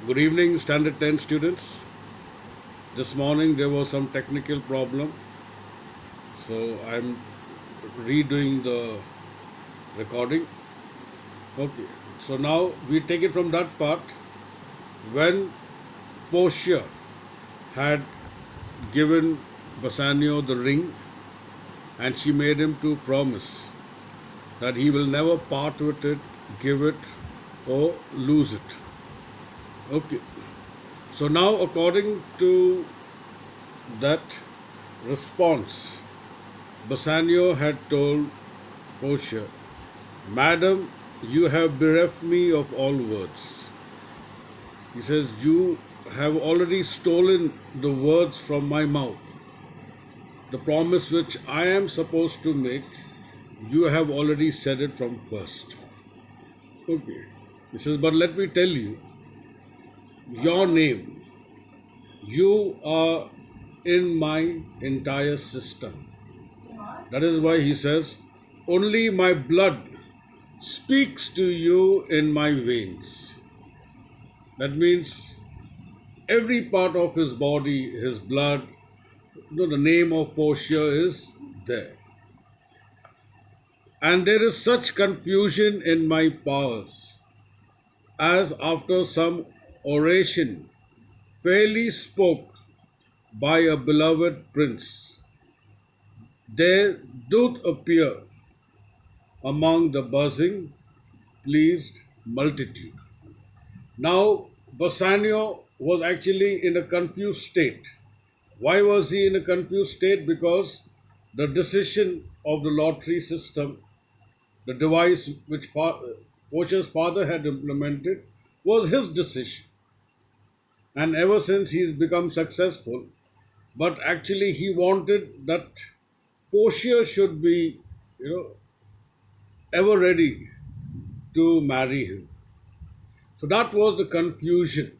Good evening, Standard 10 students. This morning there was some technical problem, so I'm redoing the recording. Okay, so now we take it from that part when Portia had given Bassanio the ring and she made him to promise that he will never part with it, give it, or lose it. Okay, so now according to that response, Bassanio had told Portia, Madam, you have bereft me of all words. He says, You have already stolen the words from my mouth. The promise which I am supposed to make, you have already said it from first. Okay. He says, But let me tell you, your name, you are in my entire system. That is why he says, Only my blood speaks to you in my veins. That means every part of his body, his blood, the name of Portia is there. And there is such confusion in my powers, as after some oration fairly spoke by a beloved prince, there doth appear among the buzzing, pleased multitude. Now, Bassanio was actually in a confused state. Why was he in a confused state? Because the decision of the lottery system, the device which Portia's father had implemented, was his decision. And ever since he's become successful, but actually he wanted that Portia should be, ever ready to marry him. So that was the confusion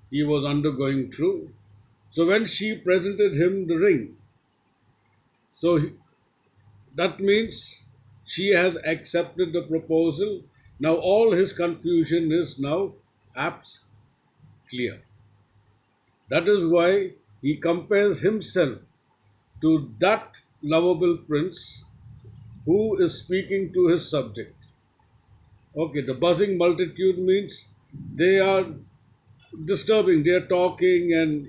he was undergoing through. So when she presented him the ring, so that means she has accepted the proposal. Now all his confusion is now apps clear. That is why he compares himself to that lovable prince who is speaking to his subject. Okay, the buzzing multitude means they are disturbing, they are talking and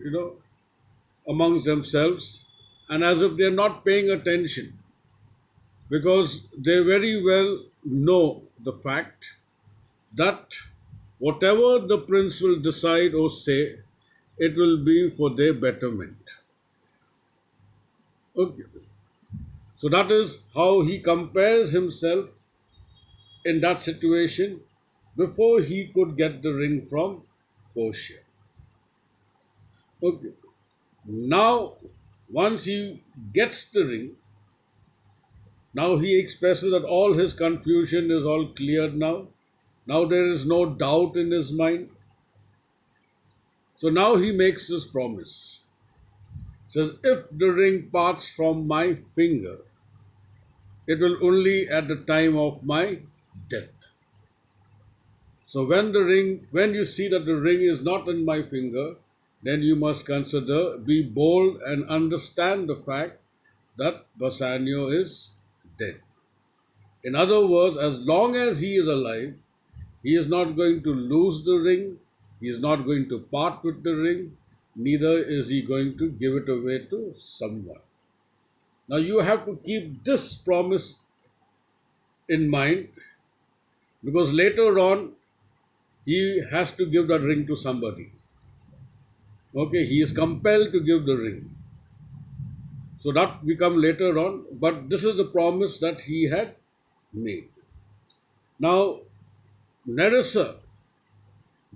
amongst themselves, and as if they are not paying attention because they very well know the fact that whatever the prince will decide or say, it will be for their betterment. Okay. So that is how he compares himself in that situation before he could get the ring from Portia. Okay. Now, once he gets the ring, now he expresses that all his confusion is all cleared now. Now there is no doubt in his mind. So now he makes this promise. Says, if the ring parts from my finger, it will only at the time of my death. So when you see that the ring is not in my finger, then you must consider, be bold and understand the fact that Bassanio is dead. In other words, as long as he is alive, he is not going to lose the ring, he is not going to part with the ring, neither is he going to give it away to someone. Now you have to keep this promise in mind because later on he has to give that ring to somebody. Okay, he is compelled to give the ring. So that will come later on, but this is the promise that he had made. Now, Nerissa,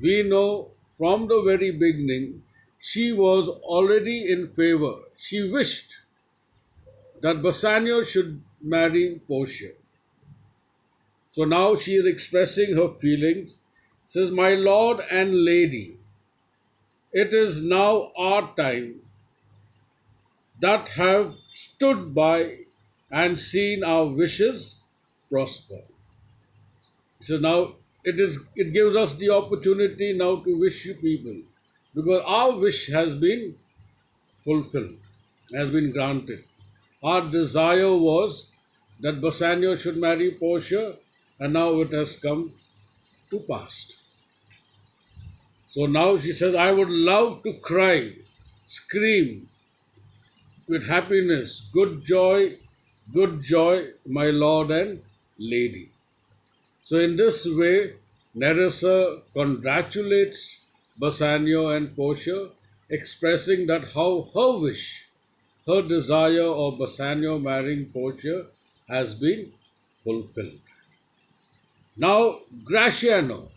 we know from the very beginning, she was already in favor. She wished that Bassanio should marry Portia. So now she is expressing her feelings. Says, My lord and lady, it is now our time that have stood by and seen our wishes prosper. So now it gives us the opportunity now to wish you people, because our wish has been fulfilled, has been granted. Our desire was that Bassanio should marry Portia, and now it has come to pass. So now she says, I would love to cry, scream with happiness, good joy, my lord and lady. So in this way, Nerissa congratulates Bassanio and Portia, expressing that how her wish, her desire of Bassanio marrying Portia has been fulfilled. Now, Gratiano,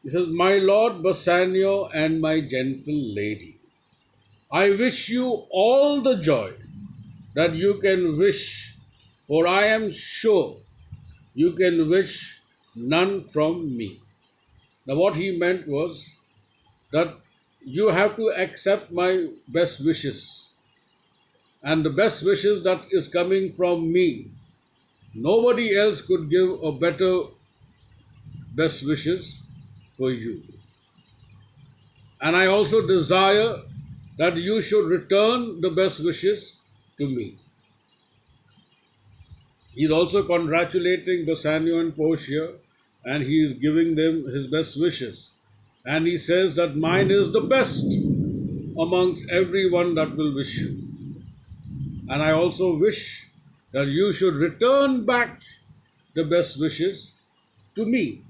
he says, my lord Bassanio and my gentle lady, I wish you all the joy that you can wish, for I am sure you can wish none from me. Now, what he meant was that you have to accept my best wishes, and the best wishes that is coming from me. Nobody else could give a better best wishes for you. And I also desire that you should return the best wishes to me. He's also congratulating Bassanio and Portia, and he is giving them his best wishes. And he says that mine is the best amongst everyone that will wish you. And I also wish that you should return back the best wishes to me.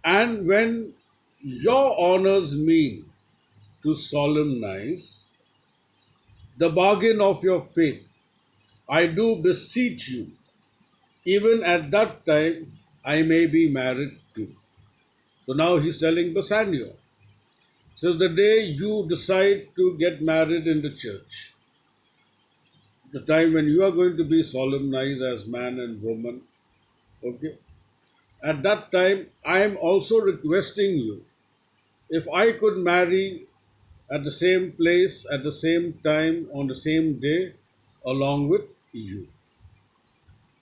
And when your honors mean to solemnize the bargain of your faith, I do beseech you, even at that time I may be married too. So now he's telling Bassanio, says the day you decide to get married in the church, the time when you are going to be solemnized as man and woman, okay, at that time I am also requesting you, if I could marry at the same place, at the same time, on the same day, along with you.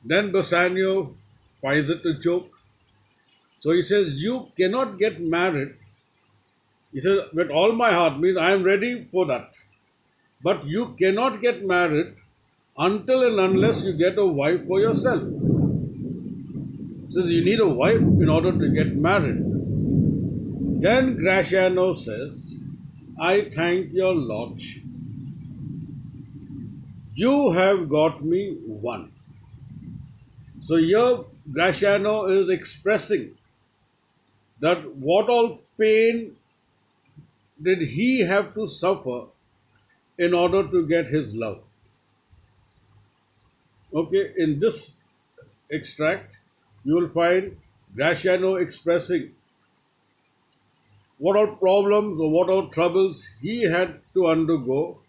Then Bassanio finds it a joke. So he says, you cannot get married. He says, with all my heart, means I am ready for that. But you cannot get married until and unless you get a wife for yourself. He says, you need a wife in order to get married. Then Gratiano says, I thank your lordship. You have got me one. So here Gratiano is expressing that what all pain did he have to suffer in order to get his love. Okay, in this extract, you will find Gratiano expressing what all problems or what all troubles he had to undergo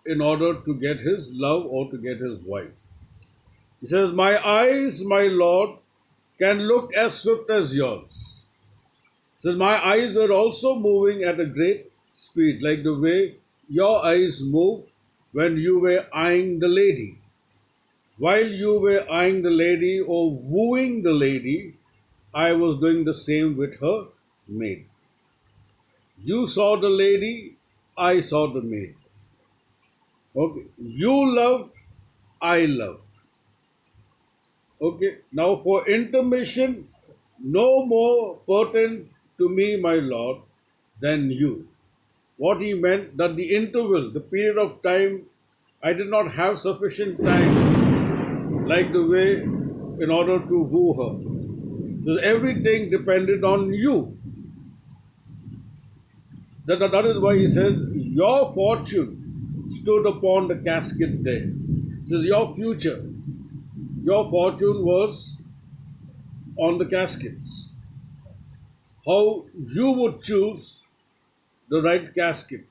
in order to get his love or to get his wife. He says, my eyes, my Lord, can look as swift as yours. He says, my eyes were also moving at a great speed, like the way your eyes moved when you were eyeing the lady. While you were eyeing the lady or wooing the lady, I was doing the same with her maid. You saw the lady, I saw the maid. Okay. You loved, I loved. Okay. Now for intermission, no more pertinent to me, my Lord, than you. What he meant that the interval, the period of time, I did not have sufficient time, like the way in order to woo her. So everything depended on you. That is why he says, your fortune stood upon the casket there. He says, your future, your fortune was on the caskets. How you would choose the right casket.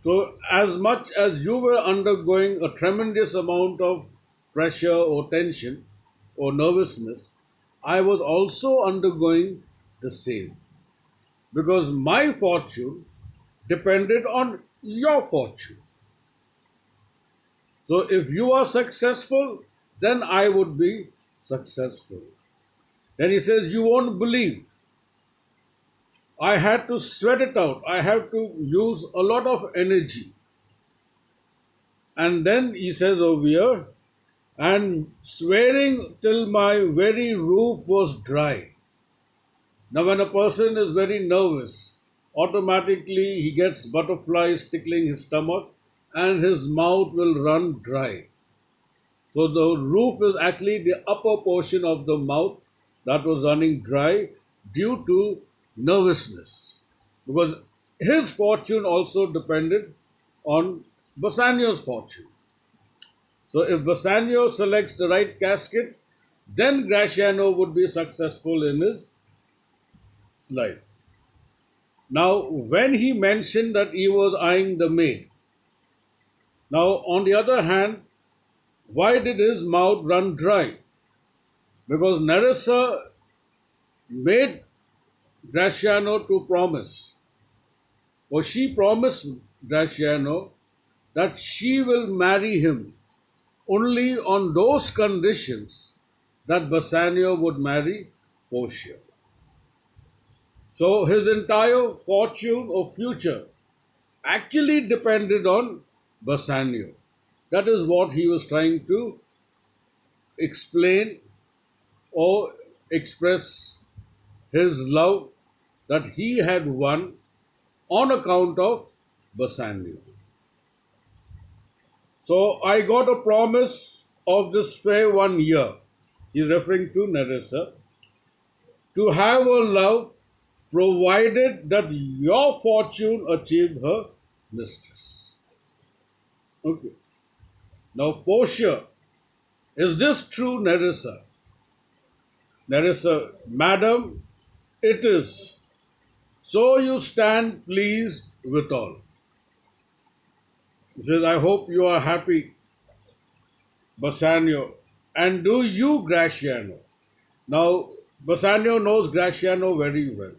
So, as much as you were undergoing a tremendous amount of pressure or tension or nervousness, I was also undergoing the same. Because my fortune depended on your fortune. So if you are successful, then I would be successful. Then he says, "You won't believe. I had to sweat it out. I have to use a lot of energy." And then he says over here, "And swearing till my very roof was dry." Now, when a person is very nervous, automatically he gets butterflies tickling his stomach and his mouth will run dry. So, the roof is actually the upper portion of the mouth that was running dry due to nervousness. Because his fortune also depended on Bassanio's fortune. So, if Bassanio selects the right casket, then Graciano would be successful in his life. Now, when he mentioned that he was eyeing the maid, now on the other hand, why did his mouth run dry? Because Nerissa made Graciano to promise, or she promised Graciano that she will marry him only on those conditions that Bassanio would marry Portia. So his entire fortune or future actually depended on Bassanio. That is what he was trying to explain or express his love that he had won on account of Bassanio. So I got a promise of this fair 1 year, he's referring to Nerissa, to have a love provided that your fortune achieved her mistress. Okay. Now, Portia, is this true, Nerissa? Nerissa, "Madam, it is. So you stand pleased withal." He says, "I hope you are happy, Bassanio, and do you, Graciano." Now, Bassanio knows Graciano very well.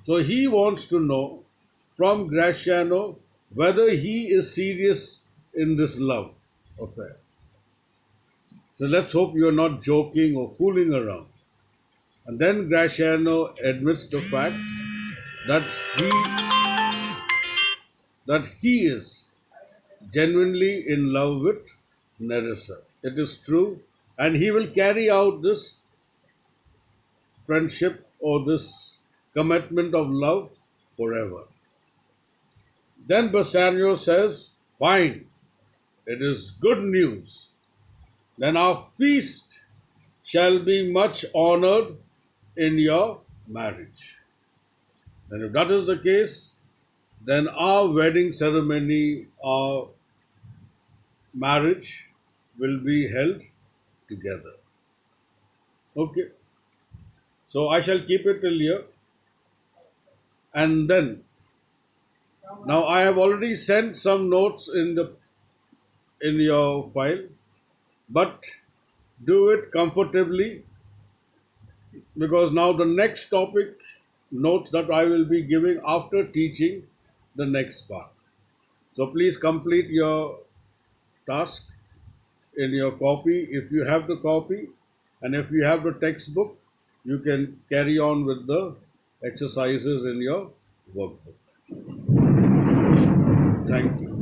So he wants to know from Graciano whether he is serious in this love affair. So let's hope you're not joking or fooling around. And then Graciano admits the fact that he is genuinely in love with Nerissa. It is true, and he will carry out this friendship or this commitment of love forever. Then Bassanio says, "Fine, it is good news. Then our feast shall be much honored in your marriage." And if that is the case, then our wedding ceremony, our marriage will be held together. Okay. So I shall keep it till here. And then, now I have already sent some notes in your file, but do it comfortably, because now the next topic notes that I will be giving after teaching the next part. So please complete your task in your copy if you have the copy, and if you have the textbook, you can carry on with the exercises in your workbook. Thank you.